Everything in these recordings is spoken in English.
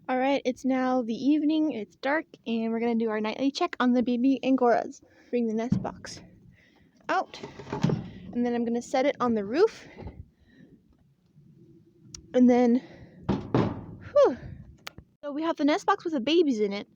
Alright, it's now the evening, it's dark, and we're going to do our nightly check on the baby Angoras. Bring the nest box out, and then I'm going to set it on the roof, and then, so we have the nest box with the babies in it,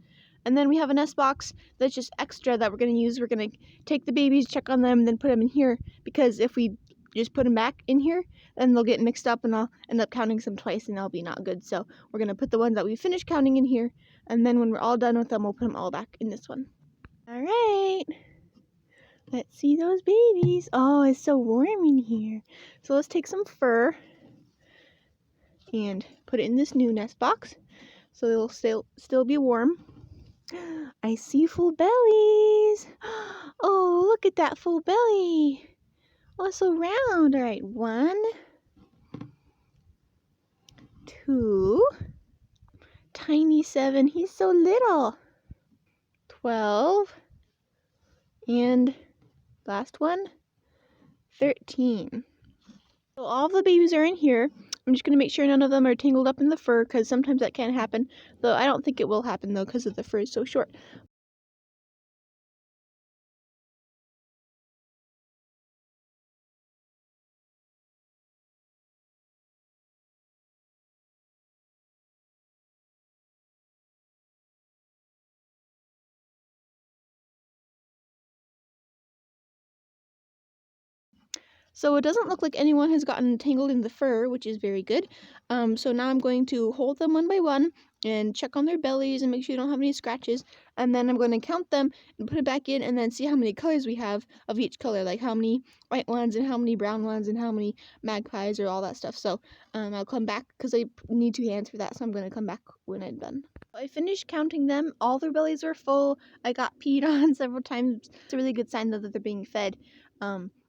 and then we have a nest box that's just extra that we're going to use. We're going to take the babies, check on them, and then put them in here, because if we just put them back in here, then they'll get mixed up and I'll end up counting some twice and that'll be not good. So we're going to put the ones that we finished counting in here, and then when we're all done with them, we'll put them all back in this one. All right, let's see those babies. Oh, it's so warm in here. So let's take some fur and put it in this new nest box so they'll still be warm. I see full bellies. Oh, look at that full belly. Oh, it's so round. All right, 1, 2, tiny 7. He's so little. 12, and last one, 13. So all of the babies are in here. I'm just going to make sure none of them are tangled up in the fur, because sometimes that can happen. Though I don't think it will happen, though, because the fur is so short. So it doesn't look like anyone has gotten tangled in the fur, which is very good. So now I'm going to hold them one by one and check on their bellies and make sure you don't have any scratches. And then I'm going to count them and put it back in, and then see how many colors we have of each color, like how many white ones and how many brown ones and how many magpies or all that stuff. So I'll come back because I need 2 hands for that. So I'm going to come back when I'm done. I finished counting them. All their bellies were full. I got peed on several times. It's a really good sign, though, that they're being fed.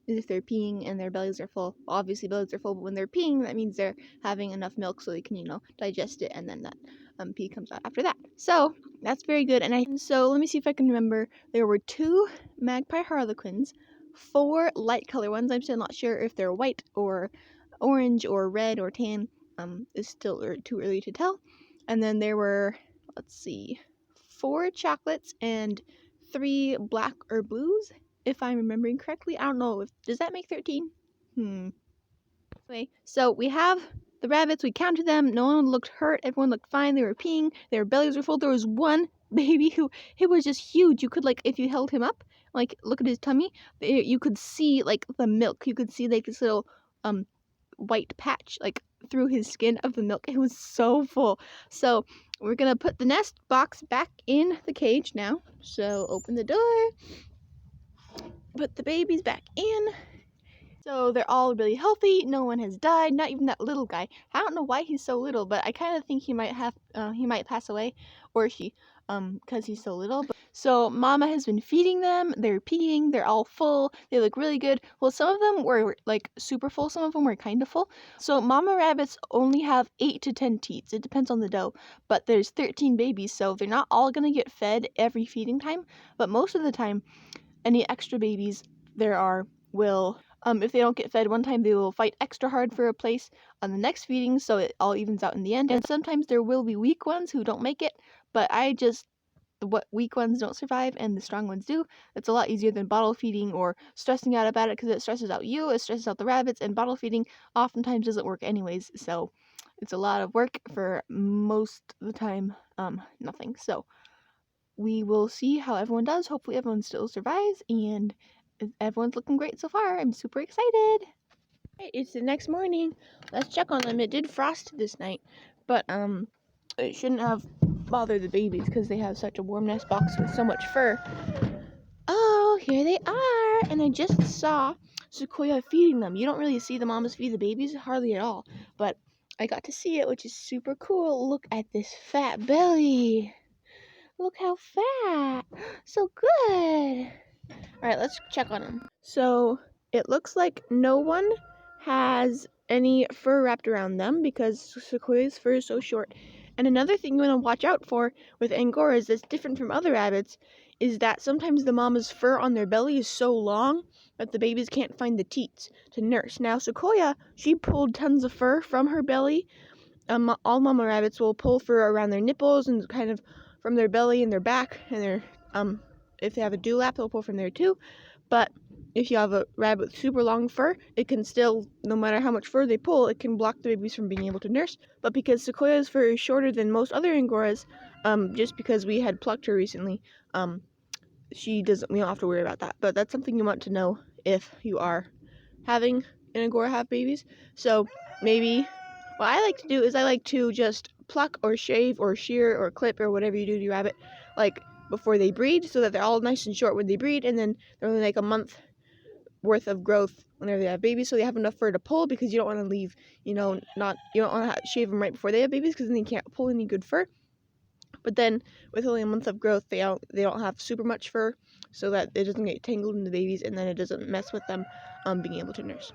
If they're peeing and their bellies are full. Obviously bellies are full, but when they're peeing, that means they're having enough milk so they can, digest it, and then that pee comes out after that. So that's very good. And so let me see if I can remember. There were 2 magpie harlequins, 4 light color ones. I'm still not sure if they're white or orange or red or tan. It's still too early to tell. And then there were, let's see, 4 chocolates and 3 black or blues, if I'm remembering correctly. I don't know. Does that make 13? Anyway, so we have the rabbits. We counted them. No one looked hurt. Everyone looked fine. They were peeing. Their bellies were full. There was one baby who, he was just huge. You could, if you held him up, look at his tummy, you could see, the milk. You could see, this little, white patch, through his skin of the milk. It was so full. So we're going to put the nest box back in the cage now. So open the door. Put the babies back in. So they're all really healthy. No one has died. Not even that little guy. I don't know why he's so little, but I kind of think he might pass away, or she, because he's so little. So Mama has been feeding them. They're peeing. They're all full. They look really good. Well, some of them were super full. Some of them were kind of full. So Mama rabbits only have 8 to 10 teats. It depends on the doe, but there's 13 babies, so they're not all gonna get fed every feeding time. But most of the time, any extra babies there are will, if they don't get fed one time, they will fight extra hard for a place on the next feeding, so it all evens out in the end. And sometimes there will be weak ones who don't make it, but what weak ones don't survive and the strong ones do. It's a lot easier than bottle feeding or stressing out about it, because it stresses out you, it stresses out the rabbits, and bottle feeding oftentimes doesn't work anyways, so it's a lot of work for most of the time, nothing. So we will see how everyone does. Hopefully everyone still survives, and everyone's looking great so far. I'm super excited. Right, it's the next morning. Let's check on them. It did frost this night, but it shouldn't have bothered the babies because they have such a warm nest box with so much fur. Oh, here they are. And I just saw Sequoia feeding them. You don't really see the mamas feed the babies hardly at all, but I got to see it, which is super cool. Look at this fat belly. Look how fat. So good. All right, let's check on them. So it looks like no one has any fur wrapped around them because Sequoia's fur is so short. And another thing you want to watch out for with Angoras that's different from other rabbits is that sometimes the mama's fur on their belly is so long that the babies can't find the teats to nurse. Now Sequoia, she pulled tons of fur from her belly all mama rabbits will pull fur around their nipples and kind of from their belly and their back, and their if they have a dewlap, they'll pull from there too. But if you have a rabbit with super long fur, it can still, no matter how much fur they pull, it can block the babies from being able to nurse. But because Sequoia's fur is shorter than most other Angoras, just because we had plucked her recently, we don't have to worry about that. But that's something you want to know if you are having an Angora have babies. So maybe what I like to do is I like to just pluck or shave or shear or clip or whatever you do to your rabbit, like before they breed, so that they're all nice and short when they breed, and then they're only like a month worth of growth whenever they have babies, so they have enough fur to pull, because you don't want to leave, you don't want to shave them right before they have babies, because then they can't pull any good fur. But then with only a month of growth, they don't have super much fur, so that it doesn't get tangled in the babies, and then it doesn't mess with them being able to nurse.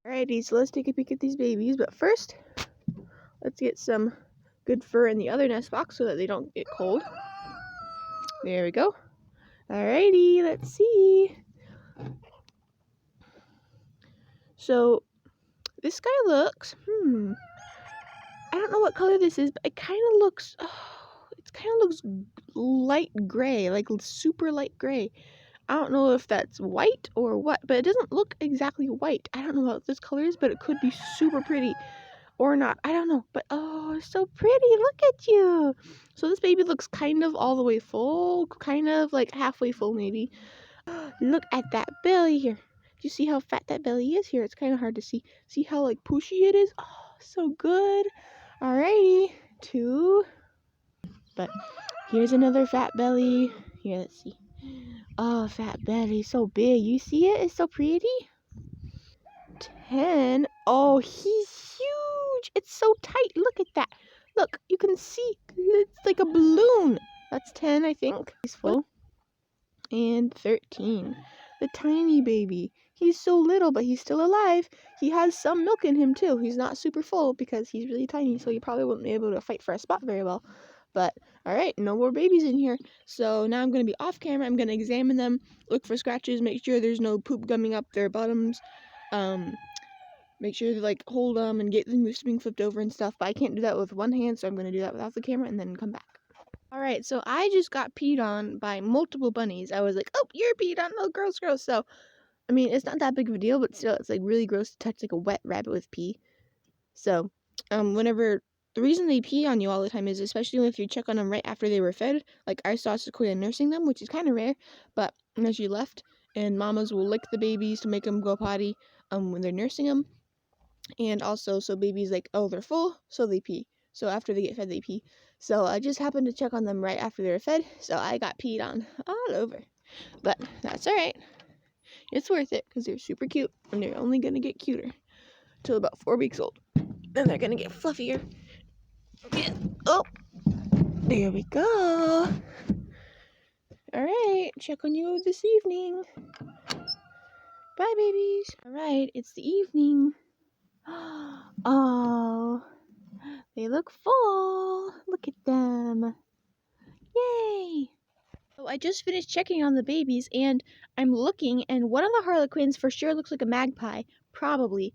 Alrighty, so let's take a peek at these babies, but first, let's get some good fur in the other nest box so that they don't get cold. There we go. Alrighty, let's see. So, this guy looks, I don't know what color this is, but it kind of looks, light gray, like super light gray. I don't know if that's white or what, but it doesn't look exactly white. I don't know what this color is, but it could be super pretty or not. I don't know, but oh, it's so pretty. Look at you. So this baby looks kind of all the way full, kind of like halfway full maybe. Look at that belly here. Do you see how fat that belly is here? It's kind of hard to see. See how like pushy it is? Oh, so good. Alrighty, 2. But here's another fat belly. Here, let's see. Oh, fat belly, so big. You see it? It's so pretty. 10. Oh, he's huge. It's so tight. Look at that. Look, you can see. It's like a balloon. That's 10, I think. He's full. And 13. The tiny baby. He's so little, but he's still alive. He has some milk in him, too. He's not super full because he's really tiny, so he probably won't be able to fight for a spot very well. But, alright, no more babies in here. So now I'm going to be off camera. I'm going to examine them, look for scratches, make sure there's no poop gumming up their bottoms. Make sure to, like, hold them and get them used to being flipped over and stuff. But I can't do that with one hand, so I'm going to do that without the camera and then come back. Alright, so I just got peed on by multiple bunnies. I was like, oh, you're peed on. Oh, gross, gross. So, I mean, it's not that big of a deal, but still, it's, like, really gross to touch, like, a wet rabbit with pee. So, the reason they pee on you all the time is, especially if you check on them right after they were fed. Like, I saw Sequoia nursing them, which is kind of rare, but as she left, and mamas will lick the babies to make them go potty, when they're nursing them. And also, so babies, like, oh, they're full, so they pee. So after they get fed, they pee. So I just happened to check on them right after they were fed, so I got peed on all over. But that's alright. It's worth it, because they're super cute, and they're only going to get cuter till about 4 weeks old. Then they're going to get fluffier. Yeah. Oh, there we go. Alright, check on you this evening. Bye, babies. Alright, it's the evening. Oh, they look full. Look at them. Yay! So I just finished checking on the babies, and I'm looking, and one of the harlequins for sure looks like a magpie, probably.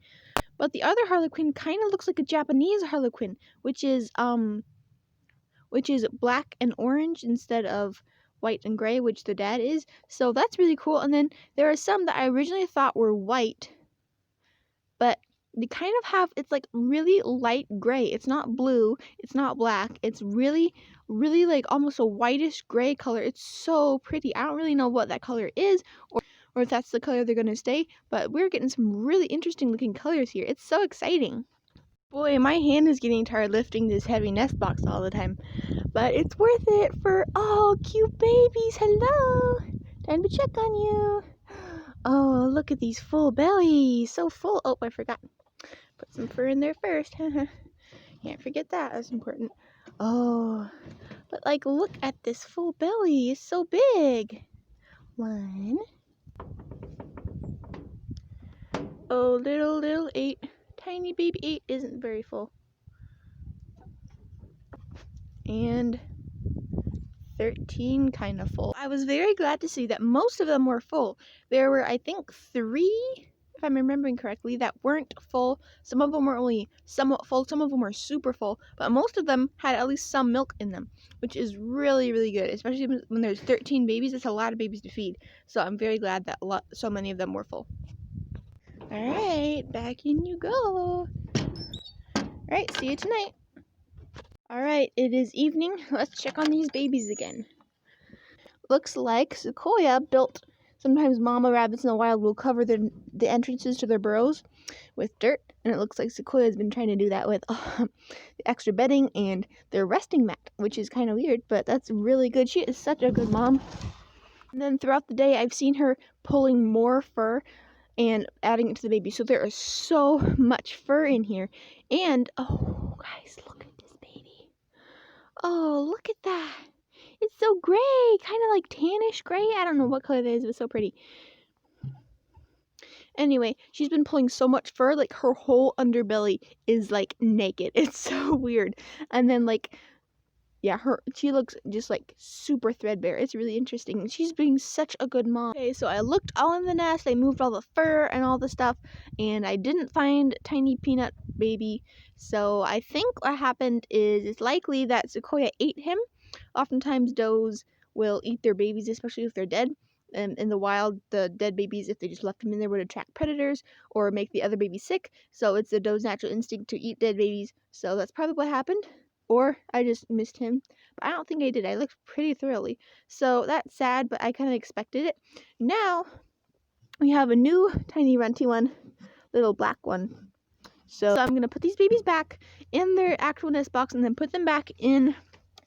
But the other harlequin kind of looks like a Japanese harlequin, which is black and orange instead of white and gray, which the dad is. So that's really cool. And then there are some that I originally thought were white, but they kind of have, it's like really light gray. It's not blue, it's not black. It's really, really like almost a whitish gray color. It's so pretty. I don't really know what that color is, or if that's the color they're going to stay, but we're getting some really interesting looking colors here. It's so exciting. Boy, my hand is getting tired lifting this heavy nest box all the time. But it's worth it for all cute babies. Hello. Time to check on you. Oh, look at these full bellies. So full. Oh, I forgot. Put some fur in there first. Can't forget that. That's important. Oh, but like, look at this full belly. It's so big. 1. Oh, little 8. Tiny baby 8 isn't very full. And 13 kind of full. I was very glad to see that most of them were full. There were, I think, 3 if I'm remembering correctly, that weren't full. Some of them were only somewhat full, some of them were super full, but most of them had at least some milk in them, which is really, really good, especially when there's 13 babies. That's a lot of babies to feed, so I'm very glad that so many of them were full. All right, back in you go. All right, see you tonight. All right, it is evening. Let's check on these babies again. Looks like Sequoia built. Sometimes mama rabbits in the wild will cover the entrances to their burrows with dirt, and it looks like Sequoia's been trying to do that with the extra bedding and their resting mat, which is kind of weird, but that's really good. She is such a good mom. And then throughout the day, I've seen her pulling more fur and adding it to the baby, so there is so much fur in here. And oh, guys, look at this baby. Oh, look at that. It's so gray, kind of like tannish gray. I don't know what color that is, but it's so pretty. Anyway, she's been pulling so much fur, like her whole underbelly is like naked. It's so weird. And then like, yeah, she looks just like super threadbare. It's really interesting. She's being such a good mom. Okay, so I looked all in the nest. I moved all the fur and all the stuff, and I didn't find tiny peanut baby. So I think what happened is it's likely that Sequoia ate him. Oftentimes does will eat their babies, especially if they're dead. In the wild, the dead babies, if they just left them in there, would attract predators or make the other baby sick. So it's the doe's natural instinct to eat dead babies. So that's probably what happened. Or I just missed him. But I don't think I did. I looked pretty thoroughly. So that's sad, but I kind of expected it. Now we have a new tiny runty one, little black one. So I'm going to put these babies back in their actual nest box and then put them back in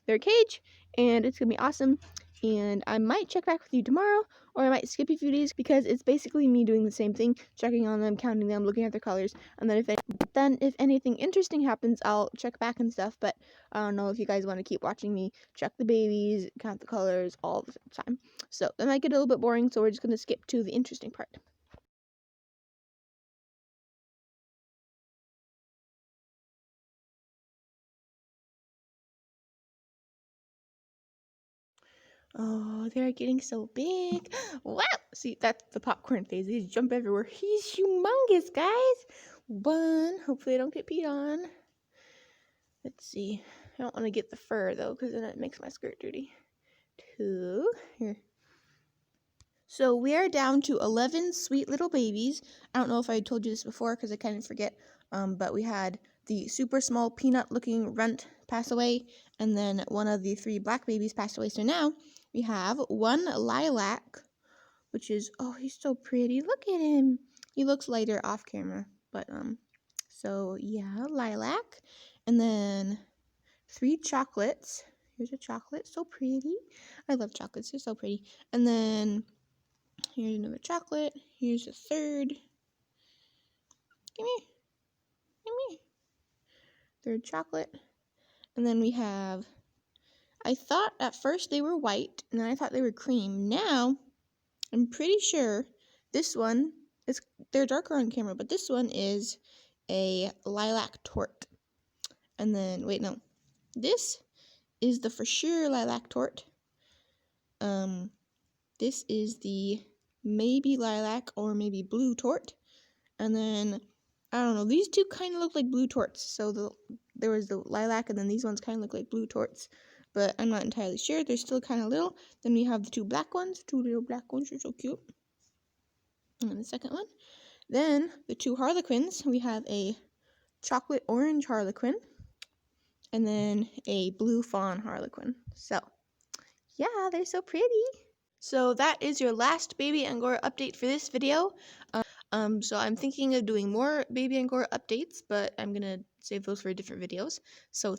their cage, and it's gonna be awesome. And I might check back with you tomorrow, or I might skip a few days because it's basically me doing the same thing, checking on them, counting them, looking at their colors, and then if anything interesting happens, I'll check back and stuff. But I don't know if you guys want to keep watching me check the babies, count the colors all the time. So that might get a little bit boring, so we're just gonna skip to the interesting part. Oh, they're getting so big. Wow! See, that's the popcorn phase. They jump everywhere. He's humongous, guys. One. Hopefully I don't get peed on. Let's see. I don't want to get the fur, though, because then it makes my skirt dirty. Two. Here. So we are down to 11 sweet little babies. I don't know if I told you this before because I kind of forget. But we had the super small peanut-looking runt pass away, and then one of the 3 black babies passed away. So now we have one lilac, which is, oh, he's so pretty. Look at him. He looks lighter off camera, but so yeah, lilac, and then 3 chocolates. Here's a chocolate, so pretty. I love chocolates, they're so pretty. And then here's another chocolate. Here's a third. Give me. Third chocolate. And then we have, I thought at first they were white, and then I thought they were cream. Now, I'm pretty sure this one, they're darker on camera, but this one is a lilac tort. And then, wait, no. This is the for sure lilac tort. This is the maybe lilac or maybe blue tort. And then, I don't know, these two kind of look like blue torts. So there was the lilac, and then these ones kind of look like blue torts. But I'm not entirely sure. They're still kind of little. Then we have the 2 black ones. 2 little black ones are so cute. And then the second one. Then the 2 harlequins. We have a chocolate orange harlequin. And then a blue fawn harlequin. So, yeah, they're so pretty. So that is your last baby Angora update for this video. So I'm thinking of doing more baby Angora updates, but I'm gonna save those for different videos. So